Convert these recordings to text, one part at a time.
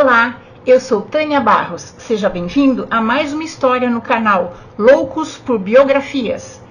Olá, eu sou Tânia Barros. Seja bem-vindo a mais uma história no canal Loucos por Biografias.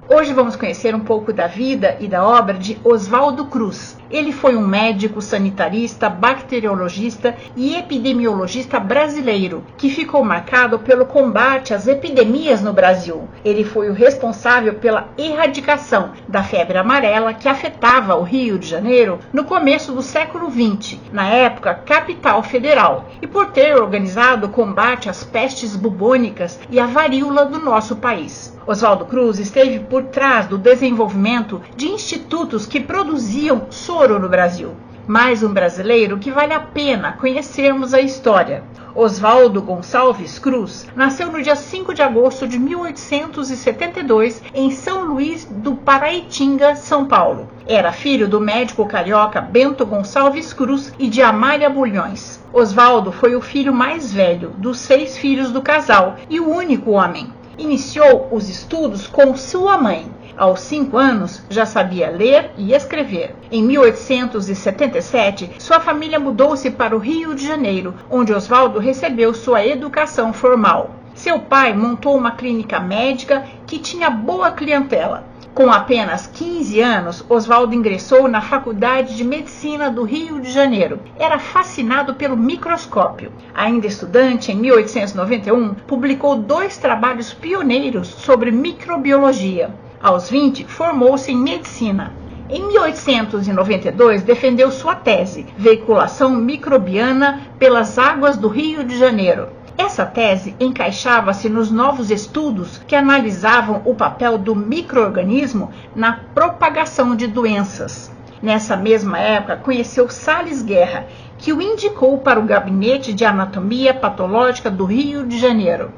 Hoje vamos conhecer um pouco da vida e da obra de Oswaldo Cruz. Ele foi um médico, sanitarista, bacteriologista e epidemiologista brasileiro, que ficou marcado pelo combate às epidemias no Brasil. Ele foi o responsável pela erradicação da febre amarela que afetava o Rio de Janeiro no começo do século XX, na época capital federal, e por ter organizado o combate às pestes bubônicas e à varíola do nosso país. Oswaldo Cruz esteve por trás do desenvolvimento de institutos que produziam soro no Brasil. Mais um brasileiro que vale a pena conhecermos a história. Oswaldo Gonçalves Cruz nasceu no dia 5 de agosto de 1872 em São Luís do Paraitinga, São Paulo. Era filho do médico carioca Bento Gonçalves Cruz e de Amália Bulhões. Oswaldo foi o filho mais velho dos 6 filhos do casal e o único homem. Iniciou os estudos com sua mãe. Aos 5 anos, já sabia ler e escrever. Em 1877, sua família mudou-se para o Rio de Janeiro, onde Oswaldo recebeu sua educação formal. Seu pai montou uma clínica médica que tinha boa clientela. Com apenas 15 anos, Oswaldo ingressou na Faculdade de Medicina do Rio de Janeiro. Era fascinado pelo microscópio. Ainda estudante, em 1891, publicou 2 trabalhos pioneiros sobre microbiologia. Aos 20, formou-se em medicina. Em 1892, defendeu sua tese, Veiculação microbiana pelas águas do Rio de Janeiro. Essa tese encaixava-se nos novos estudos que analisavam o papel do micro-organismo na propagação de doenças. Nessa mesma época, conheceu Sales Guerra, que o indicou para o Gabinete de Anatomia Patológica do Rio de Janeiro.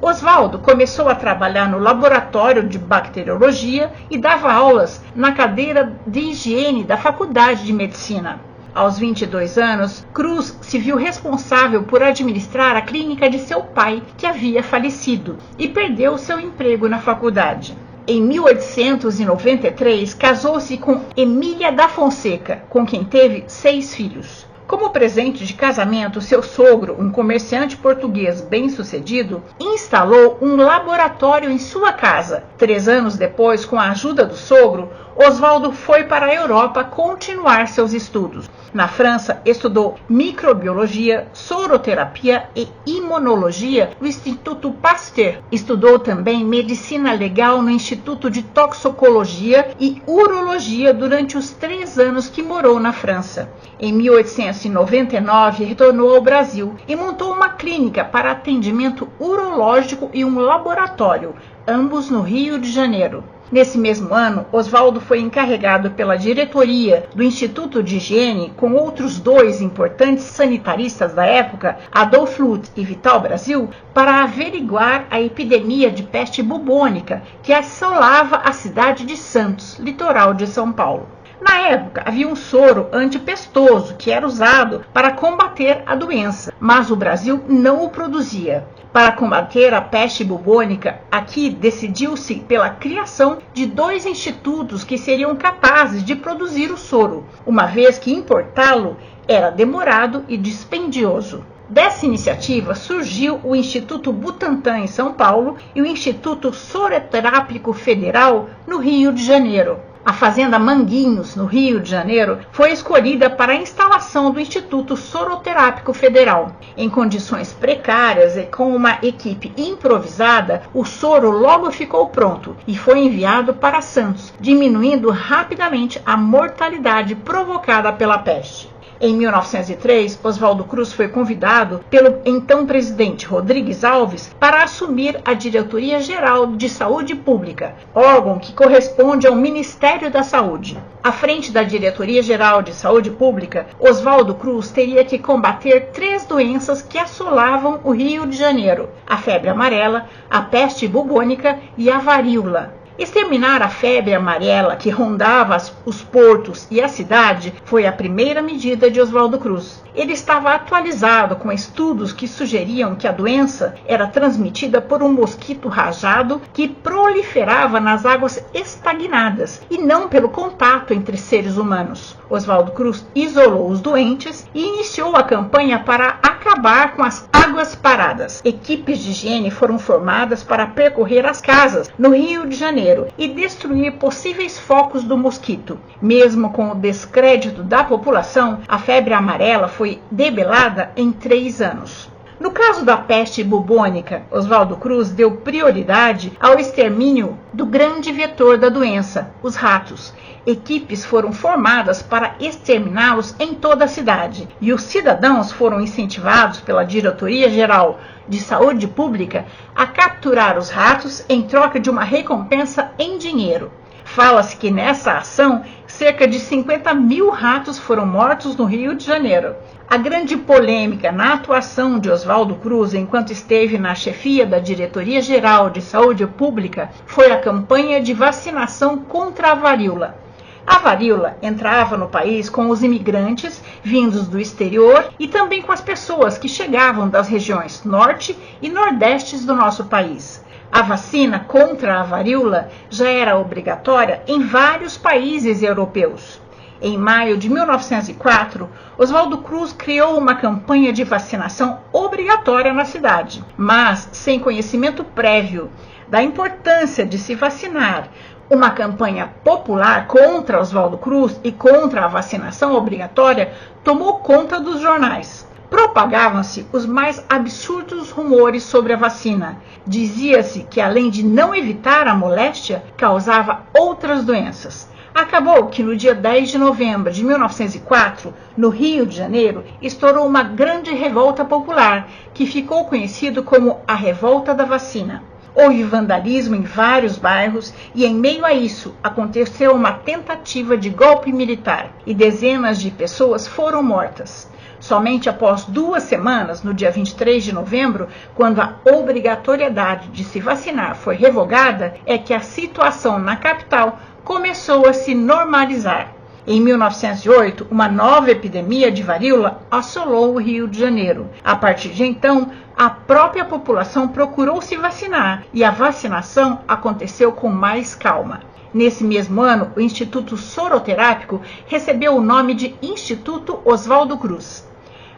Oswaldo começou a trabalhar no laboratório de bacteriologia e dava aulas na cadeira de higiene da Faculdade de Medicina. Aos 22 anos, Cruz se viu responsável por administrar a clínica de seu pai, que havia falecido, e perdeu seu emprego na faculdade. Em 1893, casou-se com Emília da Fonseca, com quem teve 6 filhos. Como presente de casamento, seu sogro, um comerciante português bem-sucedido, instalou um laboratório em sua casa. 3 anos depois, com a ajuda do sogro, Oswaldo foi para a Europa continuar seus estudos. Na França, estudou microbiologia, soroterapia e imunologia no Instituto Pasteur. Estudou também medicina legal no Instituto de Toxicologia e urologia durante os 3 anos que morou na França. Em 1899, retornou ao Brasil e montou uma clínica para atendimento urológico e um laboratório, ambos no Rio de Janeiro. Nesse mesmo ano, Oswaldo foi encarregado pela diretoria do Instituto de Higiene, com outros 2 importantes sanitaristas da época, Adolf Lutz e Vital Brasil, para averiguar a epidemia de peste bubônica que assolava a cidade de Santos, litoral de São Paulo. Na época, havia um soro antipestoso que era usado para combater a doença, mas o Brasil não o produzia. Para combater a peste bubônica, aqui decidiu-se pela criação de 2 institutos que seriam capazes de produzir o soro, uma vez que importá-lo era demorado e dispendioso. Dessa iniciativa surgiu o Instituto Butantan em São Paulo e o Instituto Soroterápico Federal no Rio de Janeiro. A Fazenda Manguinhos, no Rio de Janeiro, foi escolhida para a instalação do Instituto Soroterápico Federal. Em condições precárias e com uma equipe improvisada, o soro logo ficou pronto e foi enviado para Santos, diminuindo rapidamente a mortalidade provocada pela peste. Em 1903, Oswaldo Cruz foi convidado pelo então presidente Rodrigues Alves para assumir a Diretoria Geral de Saúde Pública, órgão que corresponde ao Ministério da Saúde. À frente da Diretoria Geral de Saúde Pública, Oswaldo Cruz teria que combater 3 doenças que assolavam o Rio de Janeiro: a febre amarela, a peste bubônica e a varíola. Exterminar a febre amarela que rondava os portos e a cidade foi a primeira medida de Oswaldo Cruz. Ele estava atualizado com estudos que sugeriam que a doença era transmitida por um mosquito rajado que proliferava nas águas estagnadas e não pelo contato entre seres humanos. Oswaldo Cruz isolou os doentes e iniciou a campanha para acabar com as águas paradas. Equipes de higiene foram formadas para percorrer as casas no Rio de Janeiro e destruir possíveis focos do mosquito. Mesmo com o descrédito da população, a febre amarela foi debelada em 3 anos. No caso da peste bubônica, Oswaldo Cruz deu prioridade ao extermínio do grande vetor da doença, os ratos. Equipes foram formadas para exterminá-los em toda a cidade e os cidadãos foram incentivados pela Diretoria-Geral de Saúde Pública a capturar os ratos em troca de uma recompensa em dinheiro. Fala-se que nessa ação, cerca de 50 mil ratos foram mortos no Rio de Janeiro. A grande polêmica na atuação de Oswaldo Cruz enquanto esteve na chefia da Diretoria-Geral de Saúde Pública foi a campanha de vacinação contra a varíola. A varíola entrava no país com os imigrantes vindos do exterior e também com as pessoas que chegavam das regiões norte e nordestes do nosso país. A vacina contra a varíola já era obrigatória em vários países europeus. Em maio de 1904, Oswaldo Cruz criou uma campanha de vacinação obrigatória na cidade, mas sem conhecimento prévio da importância de se vacinar. Uma campanha popular contra Oswaldo Cruz e contra a vacinação obrigatória tomou conta dos jornais. Propagavam-se os mais absurdos rumores sobre a vacina. Dizia-se que, além de não evitar a moléstia, causava outras doenças. Acabou que no dia 10 de novembro de 1904, no Rio de Janeiro, estourou uma grande revolta popular, que ficou conhecido como a Revolta da Vacina. Houve vandalismo em vários bairros e, em meio a isso, aconteceu uma tentativa de golpe militar e dezenas de pessoas foram mortas. Somente após 2 semanas, no dia 23 de novembro, quando a obrigatoriedade de se vacinar foi revogada, é que a situação na capital começou a se normalizar. Em 1908, uma nova epidemia de varíola assolou o Rio de Janeiro. A partir de então, a própria população procurou se vacinar e a vacinação aconteceu com mais calma. Nesse mesmo ano, o Instituto Soroterápico recebeu o nome de Instituto Oswaldo Cruz.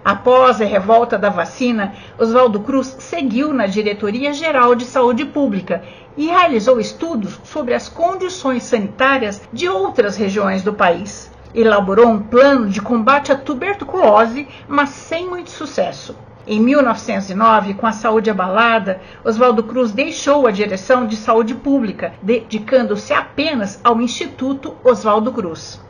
Após a revolta da vacina, Oswaldo Cruz seguiu na Diretoria-Geral de Saúde Pública e realizou estudos sobre as condições sanitárias de outras regiões do país. Elaborou um plano de combate à tuberculose, mas sem muito sucesso. Em 1909, com a saúde abalada, Oswaldo Cruz deixou a direção de saúde pública, dedicando-se apenas ao Instituto Oswaldo Cruz.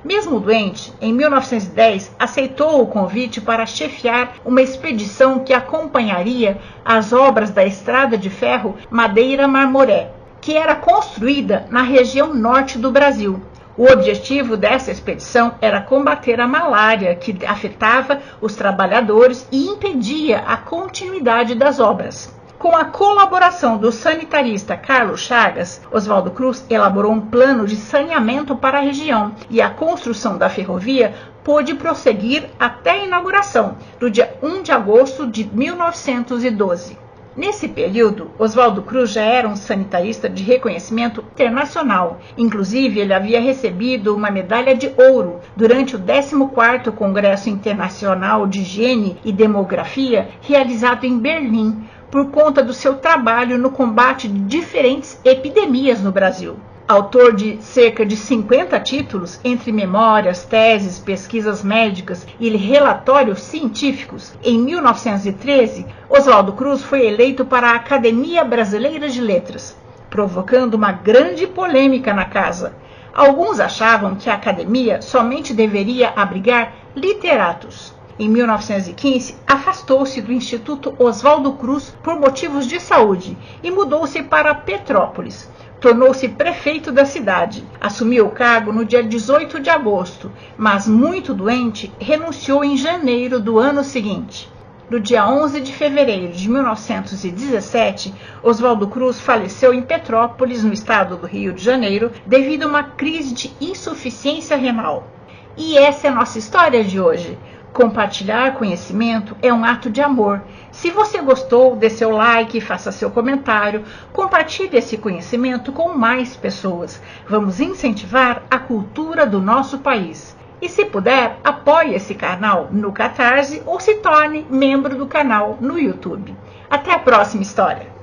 Mesmo doente, em 1910, aceitou o convite para chefiar uma expedição que acompanharia as obras da estrada de ferro Madeira-Marmoré, que era construída na região norte do Brasil. O objetivo dessa expedição era combater a malária, que afetava os trabalhadores e impedia a continuidade das obras. Com a colaboração do sanitarista Carlos Chagas, Oswaldo Cruz elaborou um plano de saneamento para a região e a construção da ferrovia pôde prosseguir até a inauguração, no dia 1 de agosto de 1912. Nesse período, Oswaldo Cruz já era um sanitarista de reconhecimento internacional. Inclusive, ele havia recebido uma medalha de ouro durante o 14º Congresso Internacional de Higiene e Demografia, realizado em Berlim, por conta do seu trabalho no combate de diferentes epidemias no Brasil. Autor de cerca de 50 títulos, entre memórias, teses, pesquisas médicas e relatórios científicos, em 1913, Oswaldo Cruz foi eleito para a Academia Brasileira de Letras, provocando uma grande polêmica na casa. Alguns achavam que a academia somente deveria abrigar literatos. Em 1915, afastou-se do Instituto Oswaldo Cruz por motivos de saúde e mudou-se para Petrópolis. Tornou-se prefeito da cidade. Assumiu o cargo no dia 18 de agosto, mas muito doente, renunciou em janeiro do ano seguinte. No dia 11 de fevereiro de 1917, Oswaldo Cruz faleceu em Petrópolis, no estado do Rio de Janeiro, devido a uma crise de insuficiência renal. E essa é a nossa história de hoje. Compartilhar conhecimento é um ato de amor. Se você gostou, dê seu like, faça seu comentário, compartilhe esse conhecimento com mais pessoas. Vamos incentivar a cultura do nosso país. E se puder, apoie esse canal no Catarse ou se torne membro do canal no YouTube. Até a próxima história!